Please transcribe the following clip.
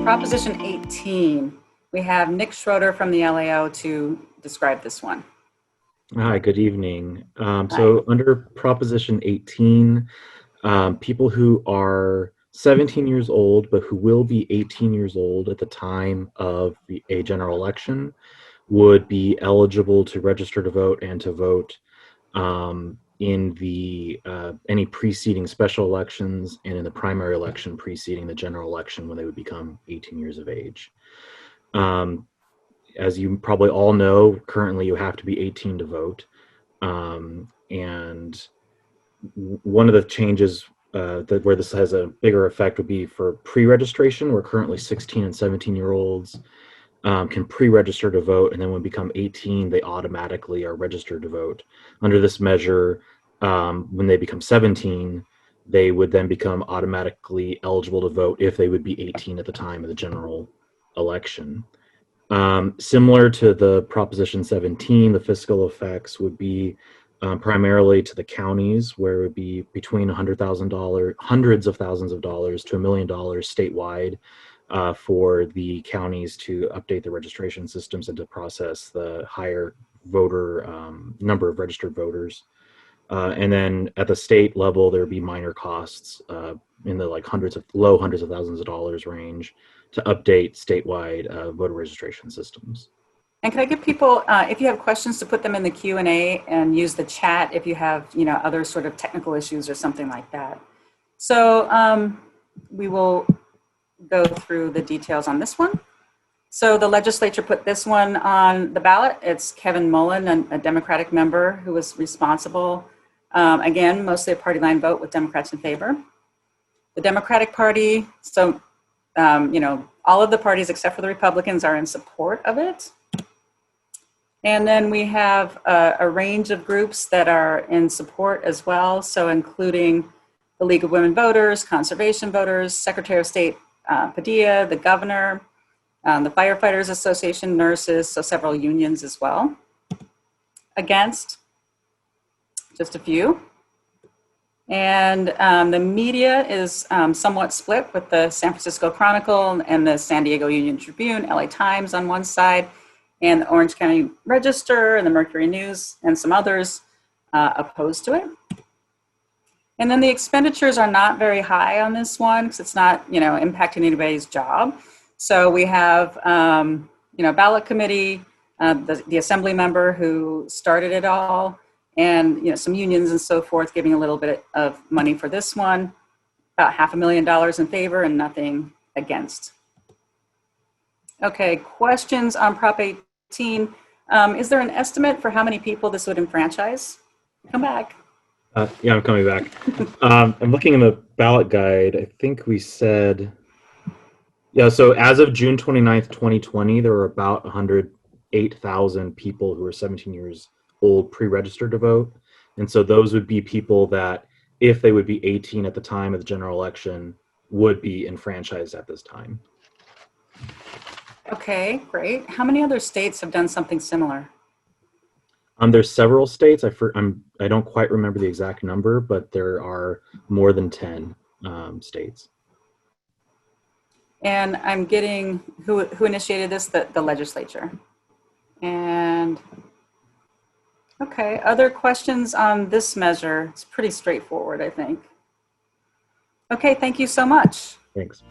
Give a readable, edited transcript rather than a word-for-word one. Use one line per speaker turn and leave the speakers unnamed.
Proposition 18. We have Nick Schroeder from the LAO to describe this one.
Hi, good evening.
Hi.
So under Proposition 18, people who are 17 years old, but who will be 18 years old at the time of a general election would be eligible to register to vote and to vote in any preceding special elections and in the primary election preceding the general election when they would become 18 years of age. As you probably all know, currently you have to be 18 to vote. And one of the changes where this has a bigger effect would be for pre-registration, where currently 16 and 17-year-olds can pre-register to vote, and then when they become 18, they automatically are registered to vote. Under this measure, when they become 17, they would then become automatically eligible to vote if they would be 18 at the time of the general election. Similar to the Proposition 17, the fiscal effects would be primarily to the counties, where it would be between $100,000, hundreds of thousands of dollars to $1 million statewide for the counties to update their registration systems and to process the higher voter number of registered voters. And then at the state level, there would be minor costs in the low hundreds of thousands of dollars range to update statewide voter registration systems.
And can I give people, if you have questions, to put them in the Q&A and use the chat if you have, other sort of technical issues or something like that. So we will go through the details on this one. So the legislature put this one on the ballot. It's Kevin Mullen, a Democratic member who was responsible. Again, mostly a party line vote with Democrats in favor. The Democratic Party, so all of the parties except for the Republicans are in support of it. And then we have a range of groups that are in support as well. So including the League of Women Voters, Conservation Voters, Secretary of State Padilla, the governor, the Firefighters Association, nurses, so several unions as well. Against, just a few. And the media is somewhat split, with the San Francisco Chronicle and the San Diego Union Tribune, LA Times on one side, and the Orange County Register and the Mercury News and some others opposed to it. And then the expenditures are not very high on this one because it's not, impacting anybody's job. So we have, ballot committee, the assembly member who started it all, and some unions and so forth giving a little bit of money for this one, about $500,000 in favor and nothing against. Okay, questions on Prop 18. Is there an estimate for how many people this would enfranchise? Come back.
Yeah, I'm coming back. I'm looking in the ballot guide. I think we said, so as of June 29th, 2020, there were about 108,000 people who were 17 years old pre-registered to vote. And so those would be people that, if they would be 18 at the time of the general election, would be enfranchised at this time.
Okay, great. How many other states have done something similar?
There's several states. I don't quite remember the exact number, but there are more than 10 states.
And I'm getting who initiated this, the legislature. And okay, other questions on this measure? It's pretty straightforward, I think. Okay, thank you so much.
Thanks.